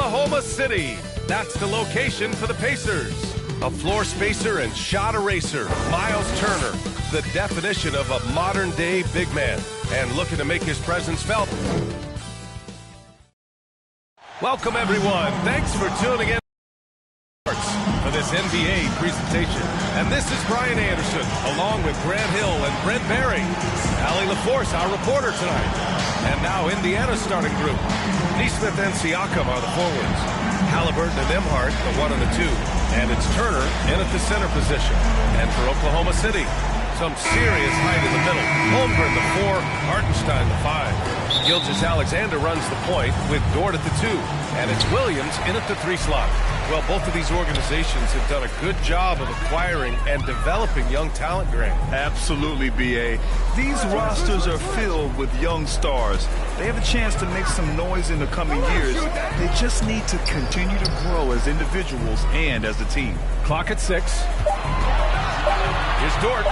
Oklahoma City. That's the location for the Pacers. A floor spacer and shot eraser, Miles Turner, the definition of a modern-day big man, and looking to make his presence felt. Welcome, everyone. Thanks for tuning in for this NBA presentation. And this is Brian Anderson, along with Grant Hill and Brent Barry. Allie LaForce, our reporter tonight. And now Indiana's starting group. Neesmith and Siakam are the forwards. Halliburton and Emhart, the 1 and the 2. And it's Turner in at the center position. And for Oklahoma City, some serious height in the middle. Holmgren, the 4, Hartenstein, the 5. Gilgeous-Alexander runs the point with Dort at the 2. And it's Williams in at the 3 slot. Well, both of these organizations have done a good job of acquiring and developing young talent, Grant. Absolutely, B.A. These rosters are filled with young stars. They have a chance to make some noise in the coming years. They just need to continue to grow as individuals and as a team. Clock at 6. Here's Dort.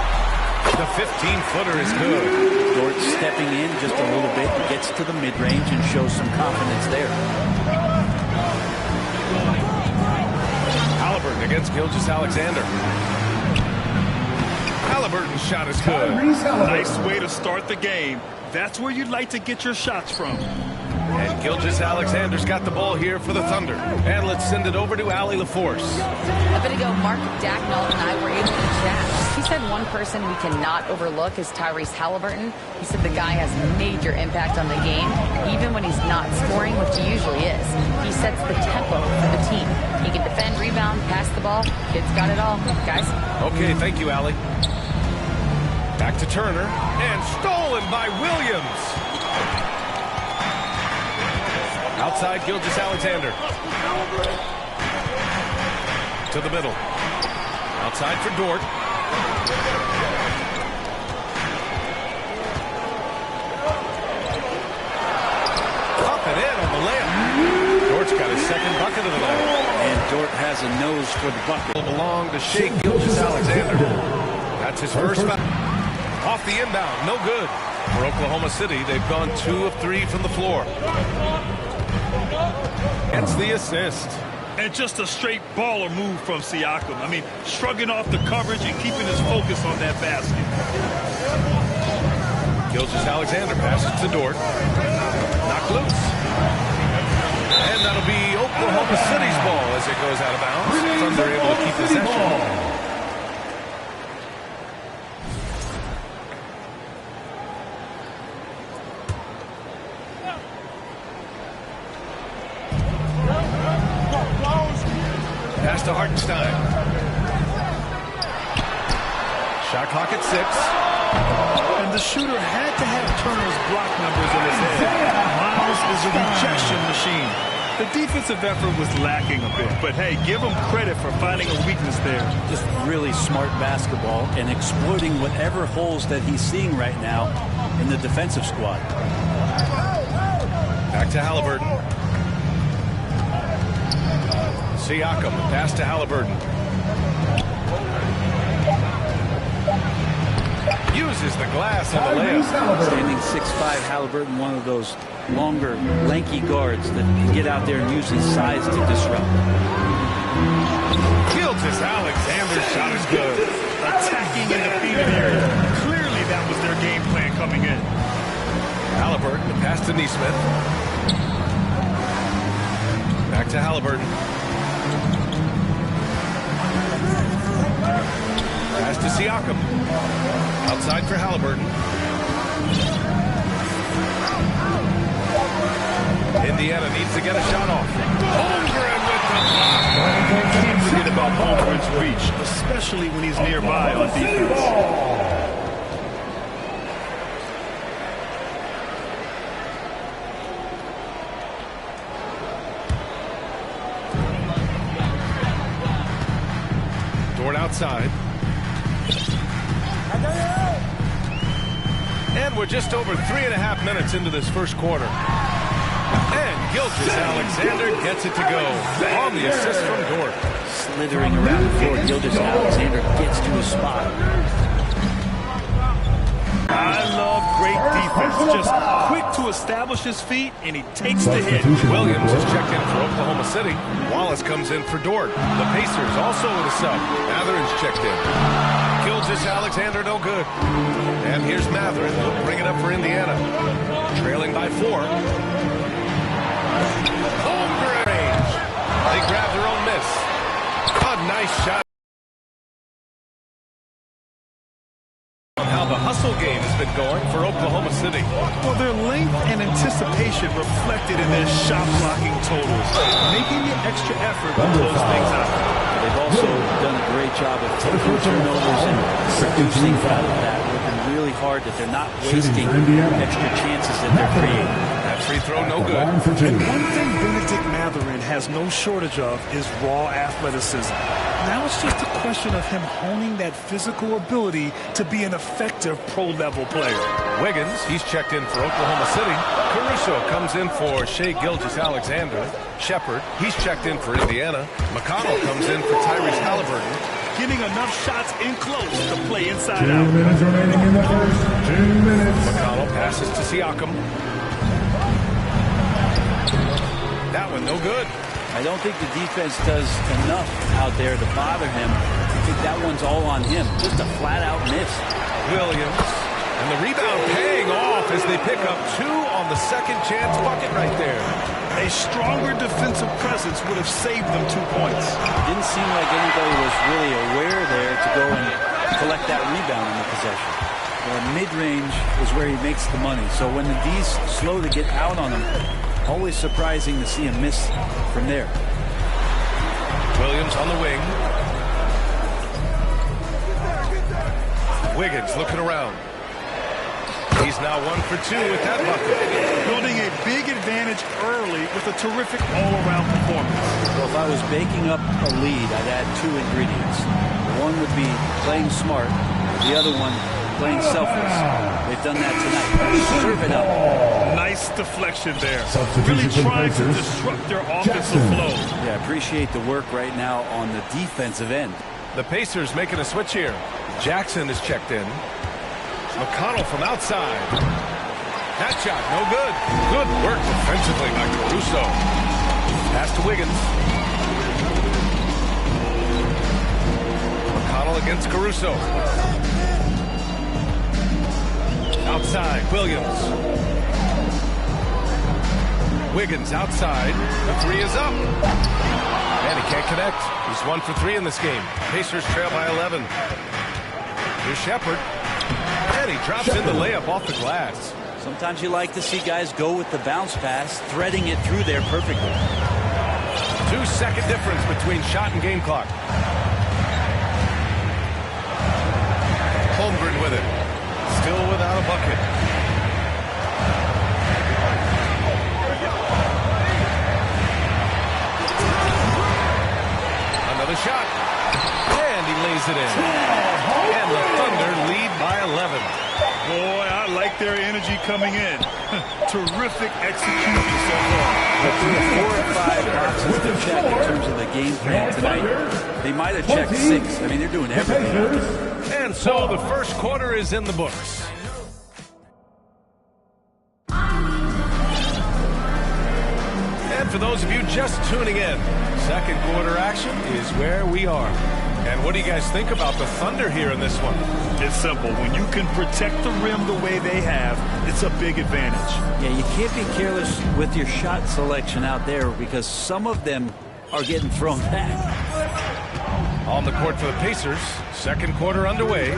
The 15-footer is good. Dort stepping in just a little bit, gets to the mid-range and shows some confidence there. Halliburton against Gilgeous-Alexander. Halliburton's shot is good. Nice way to start the game. That's where you'd like to get your shots from. And Gilgeous-Alexander's got the ball here for the Thunder. And let's send it over to Allie LaForce. A bit ago, Mark Dacknall and I were able to chat. He said one person we cannot overlook is Tyrese Halliburton. He said the guy has major impact on the game, even when he's not scoring, which he usually is. He sets the tempo for the team. He can defend, rebound, pass the ball. Kid's got it all, guys. Okay, thank you, Allie. Back to Turner, and stolen by Williams. Outside Gilgeous-Alexander. To the middle. Outside for Dort. Up and in on the layup. Dort's got his second bucket of the night. And Dort has a nose for the bucket. Belong to Shea Gilgeous-Alexander. That's his first foul. Off the inbound, no good. For Oklahoma City, they've gone 2 of 3 from the floor. Gets the assist. And just a straight baller move from Siakam. I mean, shrugging off the coverage and keeping his focus on that basket. Gilgeous-Alexander passes to Dort. Knocked loose. And that'll be Oklahoma City's ball as it goes out of bounds. Thunder able to keep possession. Pass to Hartenstein. Shot clock at 6. And the shooter had to have Turner's block numbers in his head. Miles is a rejection machine. The defensive effort was lacking a bit, but hey, give him credit for finding a weakness there. Just really smart basketball and exploiting whatever holes that he's seeing right now in the defensive squad. Back to Halliburton. Siakam, pass to Halliburton. Uses the glass on the layup. Standing 6'5", Halliburton, one of those longer, lanky guards that can get out there and use his size to disrupt. Gilgeous-Alexander's shot is good. Attacking in the defeated area. Clearly that was their game plan coming in. Halliburton, the pass to Neesmith. Back to Halliburton. Pass to Siakam. Outside for Halliburton. Indiana needs to get a shot off. Holmgren with the block. Can't forget about Holmgren's reach, especially when he's nearby on defense. Dort outside. And we're just over 3.5 minutes into this first quarter. And Gilgeous-Alexander gets it to go on the assist from Dort. Slithering around the floor, Gilgeous-Alexander gets to his spot. I love great defense. It's just quick to establish his feet, and he takes the hit. Williams is checked in for Oklahoma City. Wallace comes in for Dort. The Pacers also with a sub. Matherin's checked in. Gilgeous-Alexander, no good. And here's Matherin. He'll bring it up for Indiana. Trailing by 4. Home range. They grab their own miss. A nice shot. How the hustle game has been going for Oklahoma City. Well, their length and anticipation reflected in their shot blocking totals, making the extra effort to close things out. They've also done a great job of taking turnovers and producing out of that, working really hard that they're not wasting extra chances that they're creating. That free throw, no good. And one thing Benedict Matherin has no shortage of is raw athleticism. Now it's just a question of him honing that physical ability to be an effective pro-level player. Wiggins, he's checked in for Oklahoma City. Caruso comes in for Shai Gilgeous-Alexander. Shepard, he's checked in for Indiana. McConnell comes in for Tyrese Halliburton. Getting enough shots in close to play inside out. 2 minutes remaining in the first. 2 minutes. McConnell passes to Siakam. That one, no good. I don't think the defense does enough out there to bother him. I think that one's all on him. Just a flat-out miss. Williams. And the rebound paying off as they pick up 2 on the second chance bucket right there. A stronger defensive presence would have saved them 2 points. Didn't seem like anybody was really aware there to go and collect that rebound in the possession. Mid-range is where he makes the money. So when the D's slow to get out on him, always surprising to see him miss from there. Williams on the wing. Wiggins looking around. He's now 1 for 2 with that bucket. Building a big advantage early with a terrific all-around performance. Well, if I was baking up a lead, I'd add 2 ingredients. One would be playing smart. The other one, playing selfless. They've done that tonight. Serve it up. Nice deflection there. Really trying to disrupt their offensive flow. Yeah, appreciate the work right now on the defensive end. The Pacers making a switch here. Jackson is checked in. McConnell from outside. That shot, no good. Good work defensively by Caruso. Pass to Wiggins. McConnell against Caruso. Outside, Williams. Wiggins outside. The 3 is up. And he can't connect. He's 1 for 3 in this game. Pacers trail by 11. Here's Shepard. And he drops in the layup off the glass. Sometimes you like to see guys go with the bounce pass, threading it through there perfectly. 2-second difference between shot and game clock. Holmgren with it. Still without a bucket. Another shot. And he lays it in. And the Thunder lead by 11. Boy, I like their energy coming in. Terrific execution so far. 4 or 5 boxes to check in terms of the game plan tonight. They might have checked 6. I mean, they're doing everything. And so the first quarter is in the books. And for those of you just tuning in, second quarter action is where we are. And what do you guys think about the Thunder here in this one? It's simple. When you can protect the rim the way they have, it's a big advantage. Yeah, you can't be careless with your shot selection out there because some of them are getting thrown back. On the court for the Pacers, second quarter underway.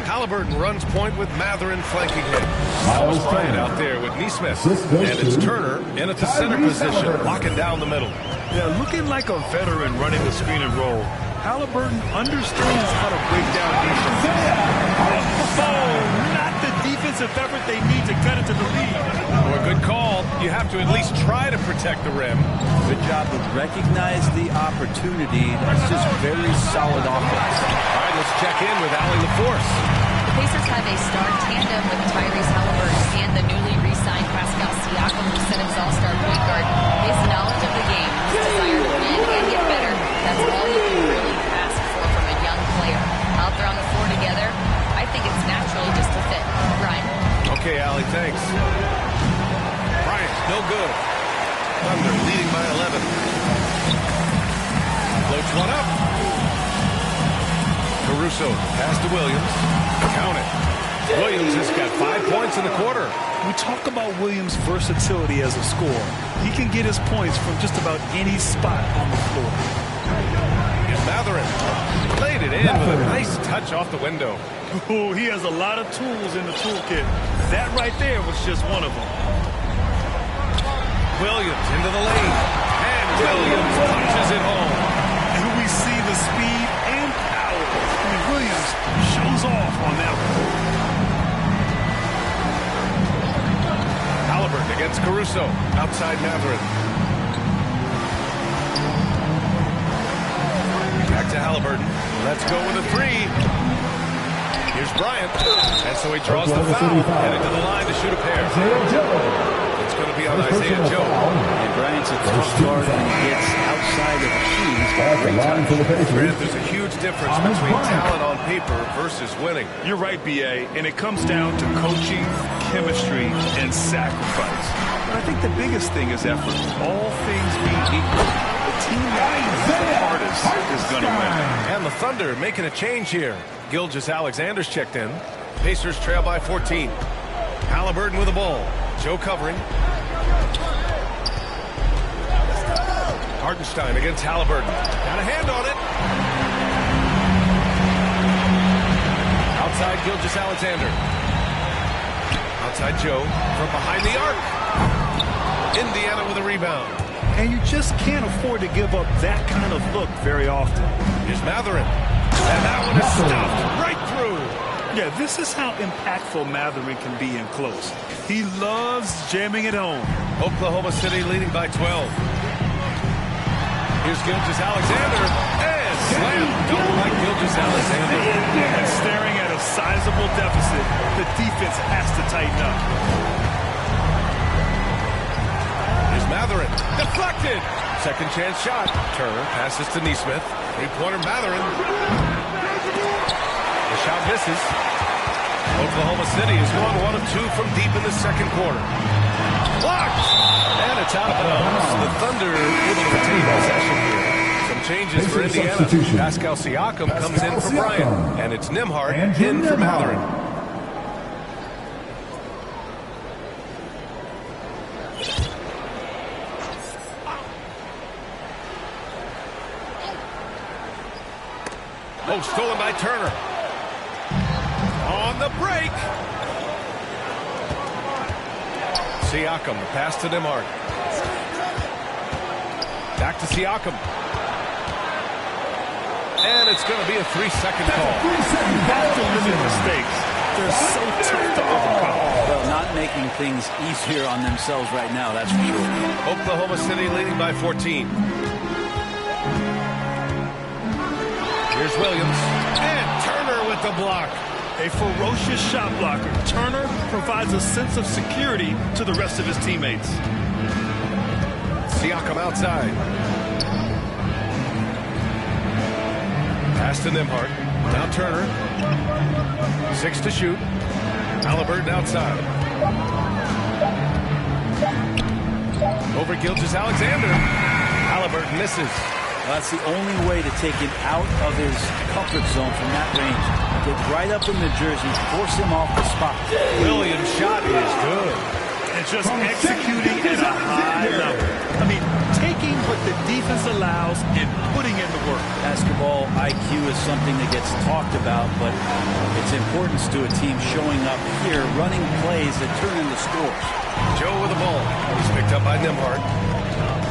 Halliburton runs point with Matherin flanking him. Miles Bryant out there with Nesmith. And it's Turner in at the center position, locking down the middle. Yeah, looking like a veteran running the screen and roll. Halliburton understands how to break down defense. Oh, not the defensive effort they need to cut it to the lead. Oh, a good call. You have to at least try to protect the rim. Good job to recognize the opportunity. That's just very solid offense. All right, let's check in with Allie LaForce. The Pacers have a star tandem with Tyrese Halliburton and the newly re-signed Pascal Siakam, who set his all-star point guard. His knowledge of the game, his desire to win and get better, that's all you can really ask for from a young player. Out there on the floor together, I think it's natural just to fit. Brian. Okay, Allie, thanks. Williams. Bryant, no good. Thunder leading by 11. Floats one up. Caruso pass to Williams. Count it. Williams has got 5 points in the quarter. We talk about Williams' versatility as a scorer. He can get his points from just about any spot on the floor. Here's Matherin. Laid it in with a nice touch off the window. Oh, he has a lot of tools in the toolkit. That right there was just one of them. Williams into the lane. And Williams punches it home. And we see the speed and power. I mean, Williams shows off on that one. Halliburton against Caruso. Outside Matherin. Back to Halliburton. Let's go with a three. Here's Bryant. And so he draws the foul. Headed to the line to shoot a pair. It's going to be on Isaiah Joe. And Bryant's a tough guard when he gets outside of the shoe. He's got great touch. Grant, there's a huge difference between talent on paper versus winning. You're right, B.A., and it comes down to coaching, chemistry, and sacrifice. But I think the biggest thing is effort. All things being equal, the team that plays the hardest is going to win. And the Thunder making a change here. Gilgeous-Alexander's checked in. Pacers trail by 14. Halliburton with the ball. Joe covering. Hartenstein against Halliburton. Got a hand on it. Outside Gilgeous-Alexander. Outside Joe from behind the arc. Indiana with a rebound. And you just can't afford to give up that kind of look very often. Here's Matherin. And that one is stopped right through. Yeah, this is how impactful Matherin can be in close. He loves jamming it home. Oklahoma City leading by 12. Here's Gilgeous-Alexander. And slam. Don't like Gilgeous-Alexander. And staring at a sizable deficit, the defense has to tighten up. Here's Matherin. Deflected. Second chance shot. Turner passes to Nesmith. Three-pointer Matherin. The shot misses. Oklahoma City is going 1 of 2 from deep in the second quarter. Blocked! And it's out of bounds. The Thunder able to retain possession here. Some changes for Indiana. Pascal Siakam comes in for Bryant. And it's Nembhard in for Matherin. Oh, stolen by Turner. On the break. Siakam, the pass to Nembhard. Back to Siakam. And it's going to be a 3-second call. You have to limit mistakes. They're so tough to overcome. Well, not making things easier on themselves right now, that's for sure. Oklahoma City leading by 14. Here's Williams. And Turner with the block. A ferocious shot blocker. Turner provides a sense of security to the rest of his teammates. Siakam outside. Pass to Nembhard. Now Turner. 6 to shoot. Halliburton outside. Over Gilgeous-Alexander. Halliburton misses. Well, that's the only way to take him out of his comfort zone from that range. Get right up in the jersey, force him off the spot. Williams' shot is good. And just executing at a high level. I mean, taking what the defense allows and putting in the work. Basketball IQ is something that gets talked about, but its importance to a team showing up here, running plays that turn into scores. Joe with the ball. He's picked up by Nembhard.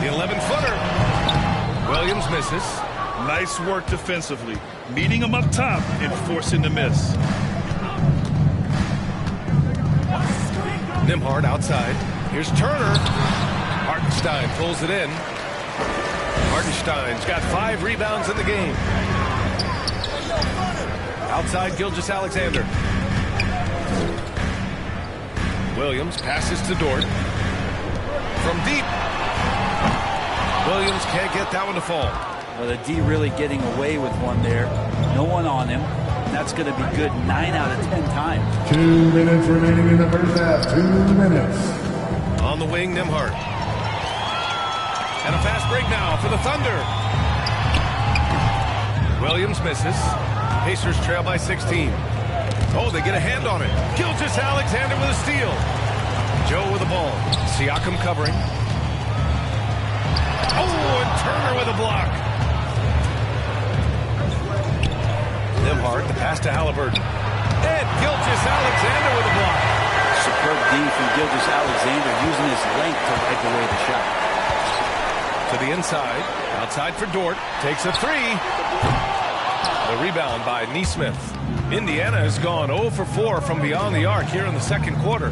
The 11-footer. Williams misses. Nice work defensively, meeting him up top and forcing the miss. Nembhard outside. Here's Turner. Hartenstein pulls it in. Hartenstein's got 5 rebounds in the game. Outside Gilgeous-Alexander. Williams passes to Dort. From deep. Williams can't get that one to fall. Well, the D really getting away with one there. No one on him. That's going to be good 9 out of 10 times. 2 minutes remaining in the first half. 2 minutes. On the wing, Nembhard. And a fast break now for the Thunder. Williams misses. Pacers trail by 16. Oh, they get a hand on it. Gilgeous-Alexander with a steal. Joe with the ball. Siakam covering. Oh, and Turner with a block. Nembhard, the pass to Halliburton. And Gilgeous-Alexander with a block. Superb D from Gilgeous-Alexander using his length to wipe away the shot. To the inside. Outside for Dort. Takes a three. The rebound by Nesmith. Indiana has gone 0 for 4 from beyond the arc here in the second quarter.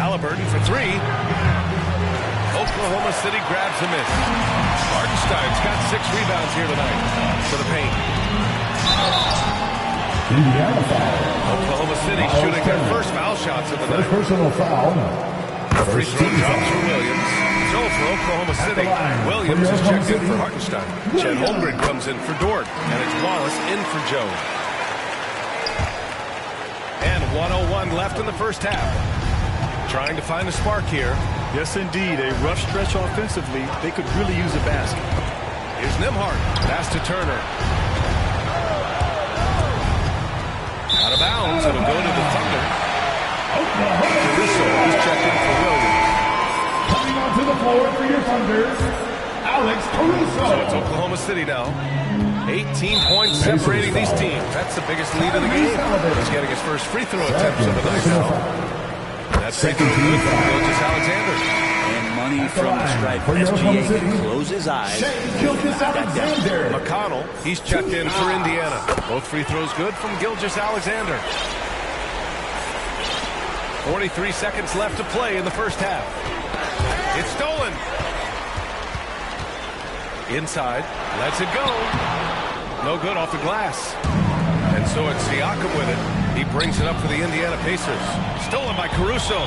Halliburton for three. Oklahoma City grabs a miss. Hartenstein's got 6 rebounds here tonight for the paint. Indiana foul. Oklahoma City shooting their first foul shots of the night. Personal foul. Free throw drops for Williams. So for Oklahoma City, Williams is checked in for Hartenstein. Chet Holmgren comes in for Dort. And it's Wallace in for Joe. And 1:01 left in the first half. Trying to find a spark here. Yes, indeed. A rough stretch offensively. They could really use a basket. Here's Nembhard. Pass to Turner. Out of bounds. It'll go to the Thunder. Caruso is checked in for Williams. Coming onto the floor for your Thunders, Alex Caruso. So it's Oklahoma City now. 18 points separating these teams. That's the biggest lead of the game. He's getting his first free throw attempts of the night now. That's free throw good from Gilgeous-Alexander. And money from the stripe. SGA can close his eyes. Gilgeous-Alexander. McConnell, he's checked in for Indiana. Both free throws good from Gilgeous-Alexander. 43 seconds left to play in the first half. It's stolen. Inside, lets it go. No good off the glass. And so it's Siakam with it. He brings it up for the Indiana Pacers. Stolen by Caruso.